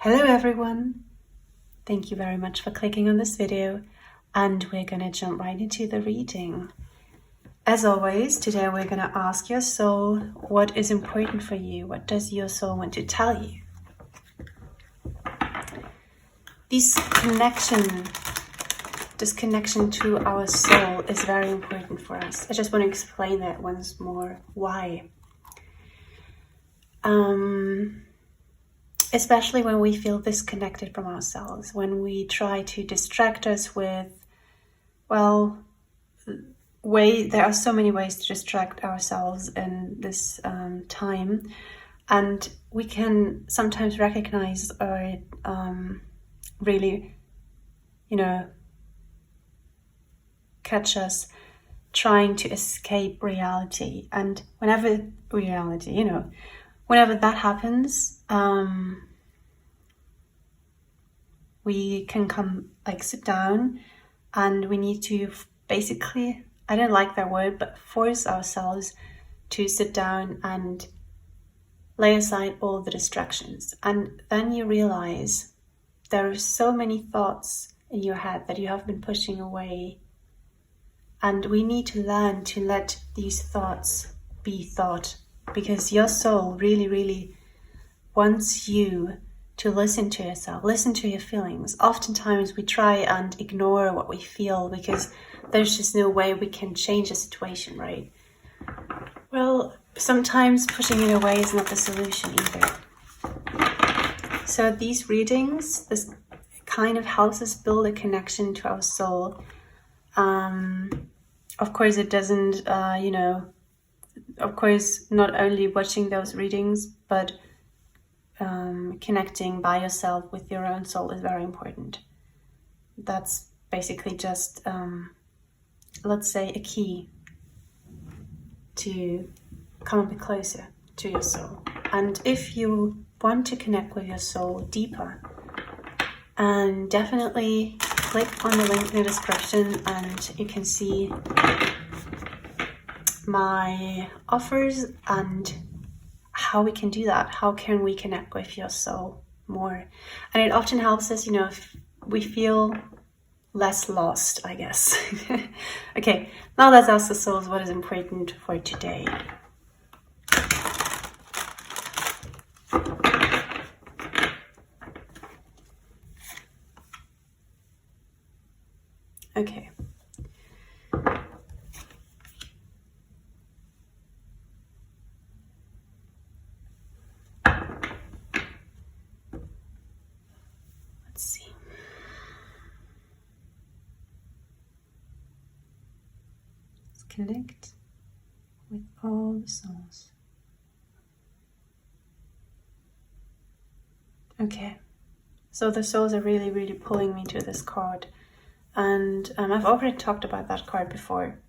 Hello everyone! Thank you very much for clicking on this video, and we're gonna jump right into the reading. As always, today we're gonna ask your soul what is important for you. What does your soul want to tell you? This connection to our soul is very important for us. I just want to explain that once more. Why? Especially when we feel disconnected from ourselves, when we try to distract us with, there are so many ways to distract ourselves in this time, and we can sometimes recognize or really, catch us trying to escape reality. And whenever that happens, we can sit down, and we need to basically, I don't like that word, but force ourselves to sit down and lay aside all the distractions. And then you realize there are so many thoughts in your head that you have been pushing away. And we need to learn to let these thoughts be thought, because your soul really, really wants you to listen to yourself, listen to your feelings. Oftentimes we try and ignore what we feel because there's just no way we can change the situation, right? Well, sometimes pushing it away is not the solution either. So these readings, this kind of helps us build a connection to our soul. Of course, it doesn't, of course, not only watching those readings, but connecting by yourself with your own soul is very important. That's basically just, let's say, a key to come a bit closer to your soul. And if you want to connect with your soul deeper, and definitely click on the link in the description, and you can see my offers and how we can do that. How can we connect with your soul more? And it often helps us, if we feel less lost, I guess. Okay, now let's ask the souls what is important for today. Okay. Let's see. Let's connect with all the souls. Okay. So the souls are really, really pulling me to this card. And I've already talked about that card before.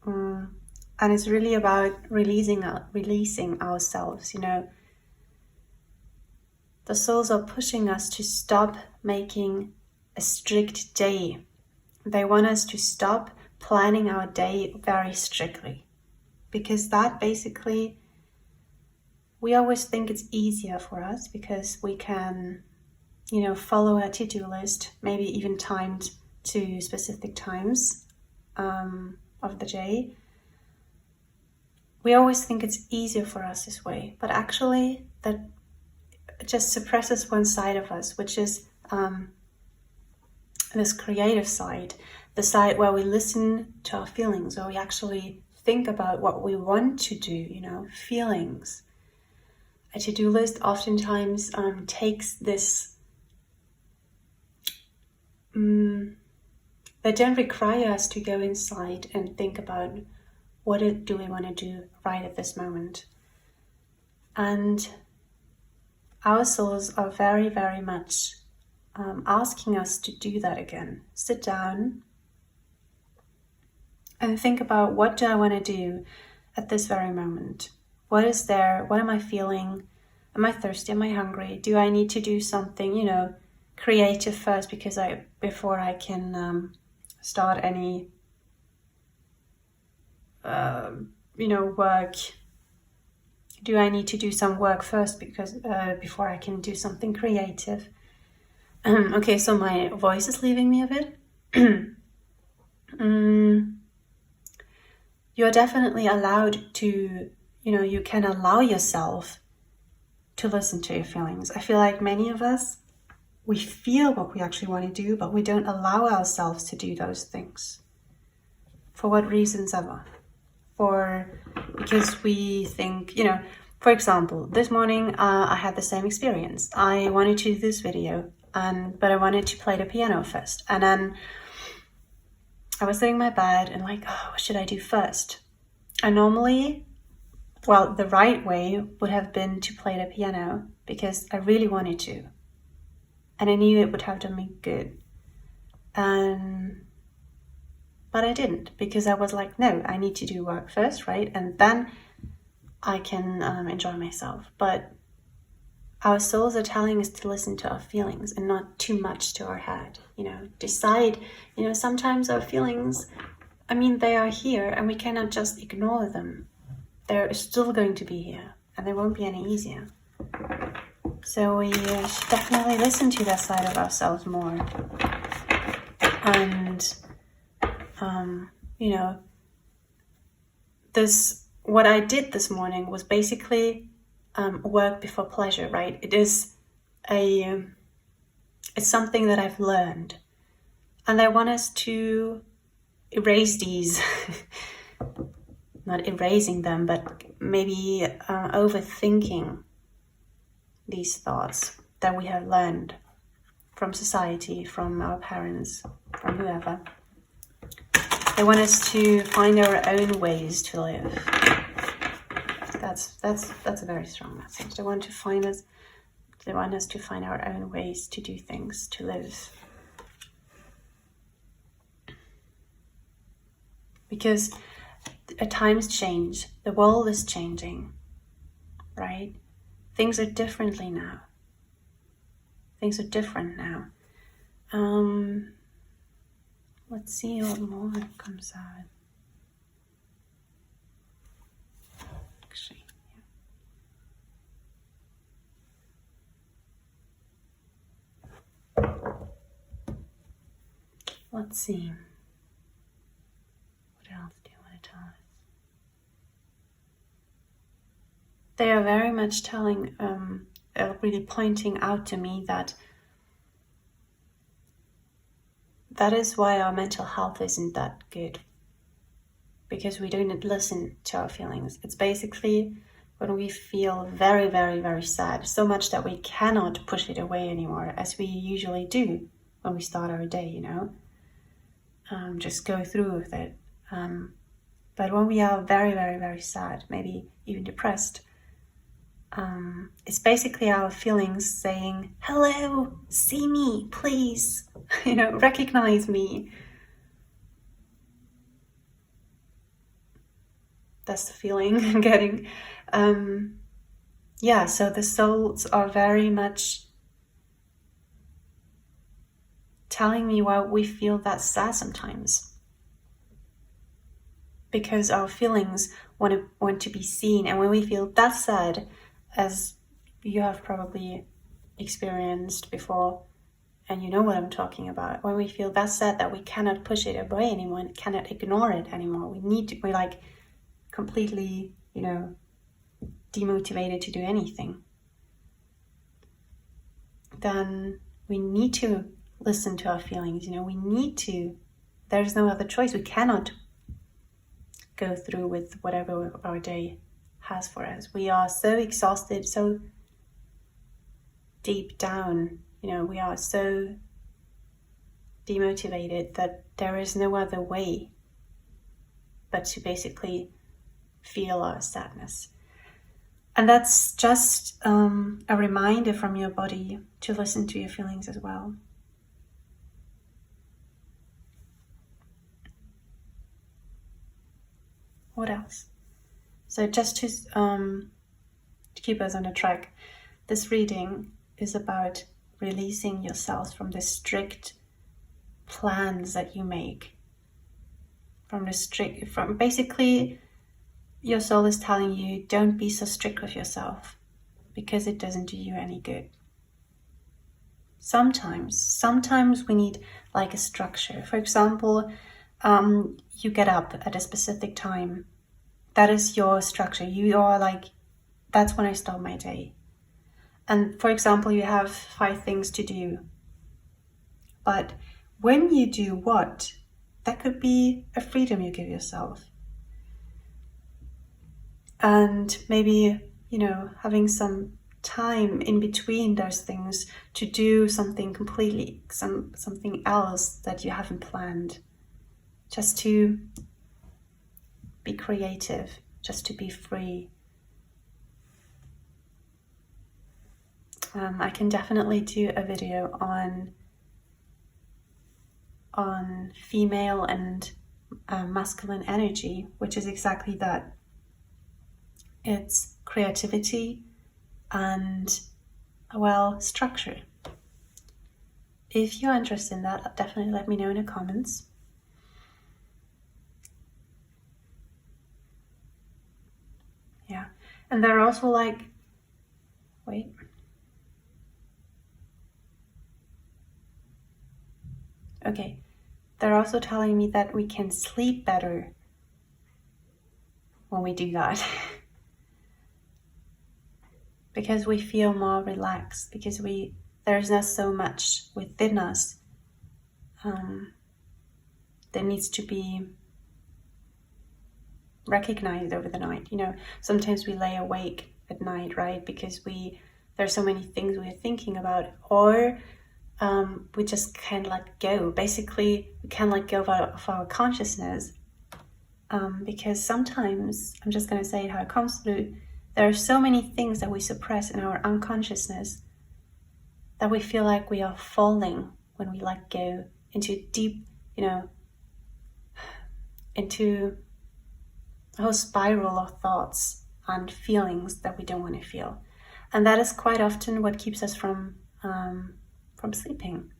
And it's really about releasing ourselves, The souls are pushing us to stop making a strict day. They want us to stop planning our day very strictly. Because that basically, we always think it's easier for us because we can, follow a to-do list, maybe even timed to specific times of the day. We always think it's easier for us this way, but actually that just suppresses one side of us, which is this creative side, the side where we listen to our feelings, where we actually think about what we want to do, feelings. A to-do list oftentimes takes this, they don't require us to go inside and think about what do we want to do right at this moment. And our souls are very, very much asking us to do that again. Sit down and think about, what do I want to do at this very moment? What is there? What am I feeling? Am I thirsty? Am I hungry? Do I need to do something, creative first before I can start any, work? do I need to do some work first because before I can do something creative? Okay, so my voice is leaving me a bit. You're definitely allowed to, you can allow yourself to listen to your feelings. I feel like many of us, we feel what we actually want to do, but we don't allow ourselves to do those things. For what reasons ever? Because we think, for example, this morning I had the same experience. I wanted to do this video, but I wanted to play the piano first. And then I was sitting in my bed and like, what should I do first? And normally, the right way would have been to play the piano because I really wanted to. And I knew it would have done me good. But I didn't, because I was like, no, I need to do work first, right? And then I can enjoy myself. But our souls are telling us to listen to our feelings and not too much to our head. Decide, sometimes our feelings, they are here and we cannot just ignore them. They're still going to be here and they won't be any easier. So we should definitely listen to that side of ourselves more. And what I did this morning was basically work before pleasure, right? It's something that I've learned, and I want us to erase these, not erasing them, but maybe overthinking these thoughts that we have learned from society, from our parents, from whoever. They want us to find our own ways to live. That's a very strong message. They want us to find our own ways to do things, to live. Because times change, the world is changing, right? Things are different now. Let's see what more comes out. Actually, yeah. Let's see. What else do you want to tell us? They are very much telling, really pointing out to me that is why our mental health isn't that good. Because we don't listen to our feelings. It's basically when we feel very, very, very sad, so much that we cannot push it away anymore, as we usually do when we start our day, just go through with it. But when we are very, very, very sad, maybe even depressed, it's basically our feelings saying, hello, see me, please, recognize me. That's the feeling I'm getting. So the souls are very much telling me why we feel that sad sometimes. Because our feelings want to be seen. And when we feel that sad, as you have probably experienced before, and you know what I'm talking about, when we feel that sad that we cannot push it away anymore and cannot ignore it anymore, we're like completely, demotivated to do anything, then we need to listen to our feelings. There's no other choice. We cannot go through with whatever our day has for us. We are so exhausted, so deep down, we are so demotivated that there is no other way but to basically feel our sadness. And that's just a reminder from your body to listen to your feelings as well. What else? So just to keep us on the track, this reading is about releasing yourselves from the strict plans that you make. From basically, your soul is telling you, don't be so strict with yourself, because it doesn't do you any good. Sometimes we need like a structure. For example, you get up at a specific time. That is your structure. You are like, that's when I start my day. And for example, you have 5 things to do. But when you do what, that could be a freedom you give yourself. And maybe, having some time in between those things to do something completely, something else that you haven't planned. Just to be creative, just to be free. I can definitely do a video on female and masculine energy, which is exactly that. It's creativity and, structure. If you're interested in that, definitely let me know in the comments. Yeah, and they're also like, wait. Okay, they're also telling me that we can sleep better when we do that. Because we feel more relaxed, because there's not so much within us that needs to be recognized over the night. Sometimes we lay awake at night, right? Because there's so many things we're thinking about, or we just can't let go. Basically, we can't let go of our consciousness, because sometimes, I'm just going to say it how it comes through, there are so many things that we suppress in our unconsciousness that we feel like we are falling when we let go into deep, into a whole spiral of thoughts and feelings that we don't want to feel. And that is quite often what keeps us from sleeping,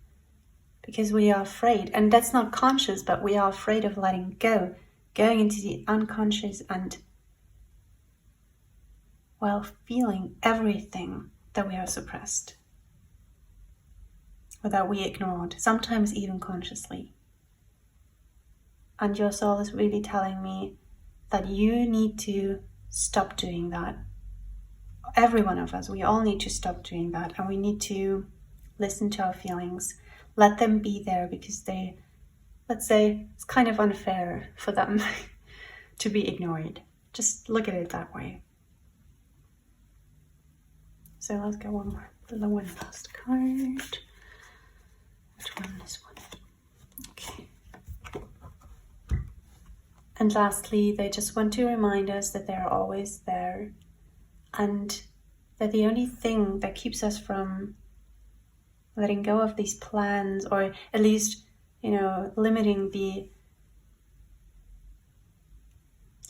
because we are afraid, and that's not conscious, but we are afraid of letting go, going into the unconscious and feeling everything that we have suppressed or that we ignored, sometimes even consciously. And your soul is really telling me that you need to stop doing that. Every one of us, we all need to stop doing that, and we need to listen to our feelings, let them be there, because let's say it's kind of unfair for them to be ignored. Just look at it that way. So let's get one last card. Which one? This one. Okay. And lastly, they just want to remind us that they're always there, and that the only thing that keeps us from letting go of these plans, or at least, limiting the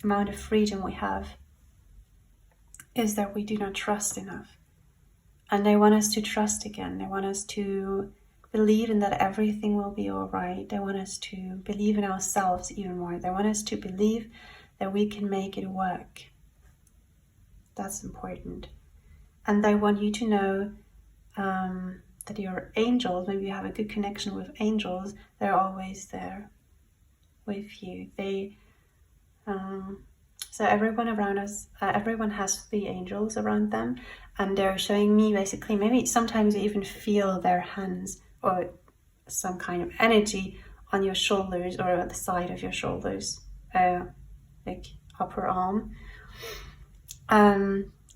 amount of freedom we have, is that we do not trust enough. And they want us to trust again. They want us to believe in that everything will be all right. They want us to believe in ourselves even more. They want us to believe that we can make it work. That's important. And they want you to know that your angels, maybe you have a good connection with angels, they're always there with you. So everyone around us, everyone has 3 angels around them, and they're showing me basically, maybe sometimes you even feel their hands or some kind of energy on your shoulders or at the side of your shoulders, like upper arm.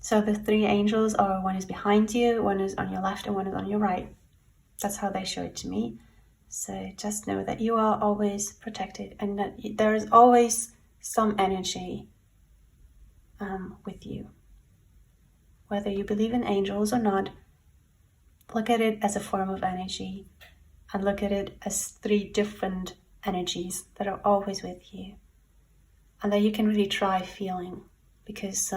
So the 3 angels are, one is behind you, one is on your left, and one is on your right. That's how they show it to me. So just know that you are always protected, and that there is always some energy with you. Whether you believe in angels or not, look at it as a form of energy, and look at it as 3 different energies that are always with you, and that you can really try feeling, because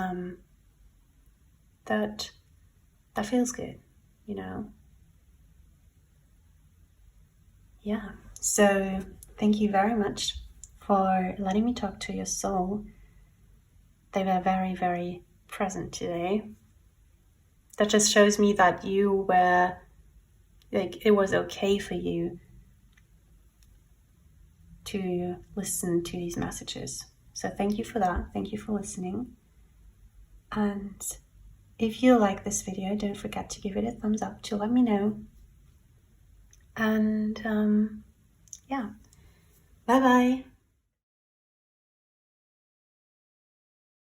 that feels good, Yeah, so thank you very much for letting me talk to your soul. they were very, very present today. That just shows me that you were, like, it was okay for you to listen to these messages. So thank you for that. Thank you for listening. And if you like this video, don't forget to give it a thumbs up to let me know. And yeah, bye bye.